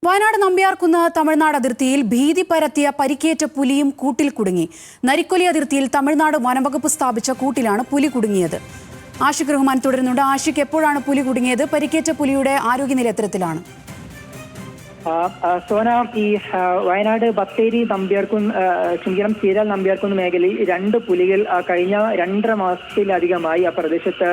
വയനാട് നമ്പ്യാർകുന്ന് തമിഴ്നാട് അതിർത്തിയിൽ ഭീതി പരത്തിയ പരിക്കേറ്റ പുലിയും കൂട്ടിൽ കുടുങ്ങി. നരിക്കൊലി അതിർത്തിയിൽ തമിഴ്നാട് വനംവകുപ്പ് സ്ഥാപിച്ച കൂട്ടിലാണ് പുലി കുടുങ്ങിയത്. ആഷിഖ് റഹ്മാൻ തുടരുന്നുണ്ട്. ആഷിഖ്, എപ്പോഴാണ് പുലി കുടുങ്ങിയത്? പരിക്കേറ്റ പുലിയുടെ ആരോഗ്യനില എത്തരത്തിലാണ്? സോന, ഈ വയനാട് ബത്തേരി ചീരാൽ നമ്പ്യാർകുന്ന് മേഖലയിൽ രണ്ട് പുലികൾ കഴിഞ്ഞ 2.5 മാസത്തിലധികമായി ആ പ്രദേശത്ത്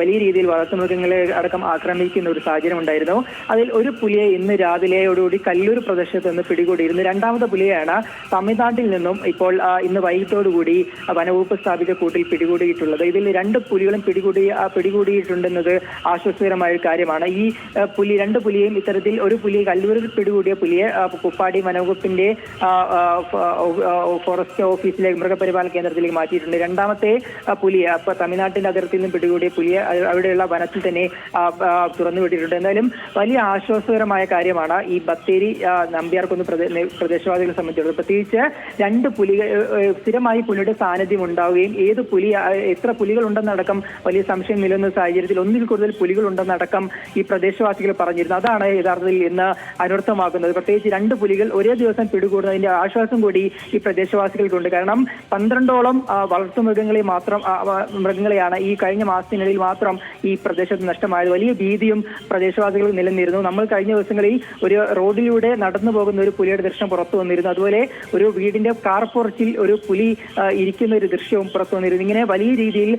വലിയ രീതിയിൽ വളർത്തുമൃഗങ്ങളെ അടക്കം ആക്രമിക്കുന്ന ഒരു സാഹചര്യം ഉണ്ടായിരുന്നു. അതിൽ ഒരു പുലിയെ ഇന്ന് രാവിലെയോടുകൂടി കല്ലൂർ പ്രദേശത്ത് നിന്ന് പിടികൂടിയിരുന്നു. രണ്ടാമത്തെ പുലിയെയാണ് തമിഴ്നാട്ടിൽ നിന്നും ഇപ്പോൾ ഇന്ന് വൈകിട്ടോടുകൂടി വനവകുപ്പ് സ്ഥാപിച്ച കൂട്ടിൽ പിടികൂടിയിട്ടുള്ളത്. ഇതിൽ 2 പുലികളും പിടികൂടിയിട്ടുണ്ടെന്നത് ആശ്വാസകരമായ ഒരു കാര്യമാണ്. ഈ രണ്ട് പുലിയും ഇത്തരത്തിൽ ഒരു പുലി കല്ലൂരിൽ പിടികൂടിയ പുലിയെ കുപ്പാടി വനവകുപ്പിന്റെ ഫോറസ്റ്റ് ഓഫീസിലേക്ക് മൃഗപരിപാലന കേന്ദ്രത്തിലേക്ക് മാറ്റിയിട്ടുണ്ട്. രണ്ടാമത്തെ പുലിയെ തമിഴ്നാട്ടിന്റെ അതിർത്തിയിൽ നിന്നും പിടികൂടിയ പുലിയെ അവിടെയുള്ള വനത്തിൽ തന്നെ തുറന്നുവിട്ടിട്ടുണ്ട്. എന്തായാലും വലിയ ആശ്വാസകരമായ കാര്യമാണ് ഈ ബത്തേരി നമ്പ്യാർകുന്ന് പ്രദേശവാസികളെ സംബന്ധിച്ചിടത്തോളം. പ്രത്യേകിച്ച് 2 പുലികൾ സ്ഥിരമായി പുലിയുടെ സാന്നിധ്യം ഉണ്ടാവുകയും എത്ര പുലികൾ ഉണ്ടെന്നടക്കം വലിയ സംശയം നിലനിന്ന സാഹചര്യത്തിൽ ഒന്നിൽ കൂടുതൽ പുലികൾ ഉണ്ടെന്നടക്കം ഈ പ്രദേശവാസികൾ പറഞ്ഞിരുന്നു. അതാണ് യഥാർത്ഥത്തിൽ ഇന്ന് അനർത്ഥമാക്കുന്നത്. പ്രത്യേകിച്ച് 2 പുലികൾ ഒരേ ദിവസം പിടികൂടുന്നതിന്റെ ആശ്വാസം കൂടി ഈ പ്രദേശവാസികൾക്കുണ്ട്. കാരണം 12ഓളം മൃഗങ്ങളെയാണ് ഈ കഴിഞ്ഞ മാസത്തിനിടയിൽ മാത്രം ഈ പ്രദേശത്ത് നഷ്ടമായത്. വലിയ ഭീതിയും പ്രദേശവാസികൾ നിലനിന്നിരുന്നു. നമ്മൾ കഴിഞ്ഞ ദിവസങ്ങളിൽ ഒരു റോഡിലൂടെ നടന്നു പോകുന്ന ഒരു പുലിയുടെ ദൃശ്യം പുറത്തു വന്നിരുന്നു. അതുപോലെ ഒരു വീടിന്റെ കാർ പോർച്ചിൽ ഒരു പുലി ഇരിക്കുന്ന ഒരു ദൃശ്യവും പുറത്തു വന്നിരുന്നു. ഇങ്ങനെ വലിയ രീതിയിൽ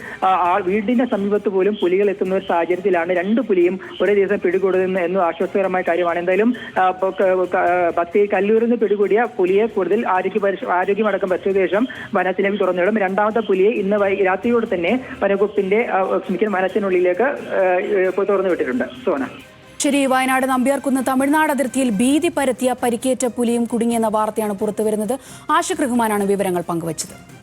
വീടിന്റെ സമീപത്ത് പോലും പുലികൾ എത്തുന്ന ഒരു സാഹചര്യത്തിലാണ് 2 പുലിയും ഒരേ ദിവസം പിടികൂടുന്നത് എന്നും ആശ്വാസകരമായ കാര്യമാണ്. എന്തായാലും ബത്തേരി കല്ലൂരിൽ നിന്ന് പിടികൂടിയ പുലിയെ കൂടുതൽ ആരോഗ്യമടക്കം പരിശോധിച്ച ശേഷം വനത്തിലേക്ക് തുറന്നുവിടും. രണ്ടാമത്തെ പുലിയെ ഇന്ന് രാത്രിയോട് തന്നെ വനവകുപ്പിന്റെ വനത്തിനുള്ളിലേക്ക് തുറന്നുവിട്ടിട്ടുണ്ട്. സോന. ശരി, വയനാട് നമ്പ്യാർകുന്ന് തമിഴ്നാട് അതിർത്തിയിൽ ഭീതി പരത്തിയ പരിക്കേറ്റ പുലിയും കുടുങ്ങിയെന്ന വാർത്തയാണ് പുറത്തുവരുന്നത്. ആഷിഖ് റഹ്മാനാണ് വിവരങ്ങൾ പങ്കുവച്ചത്.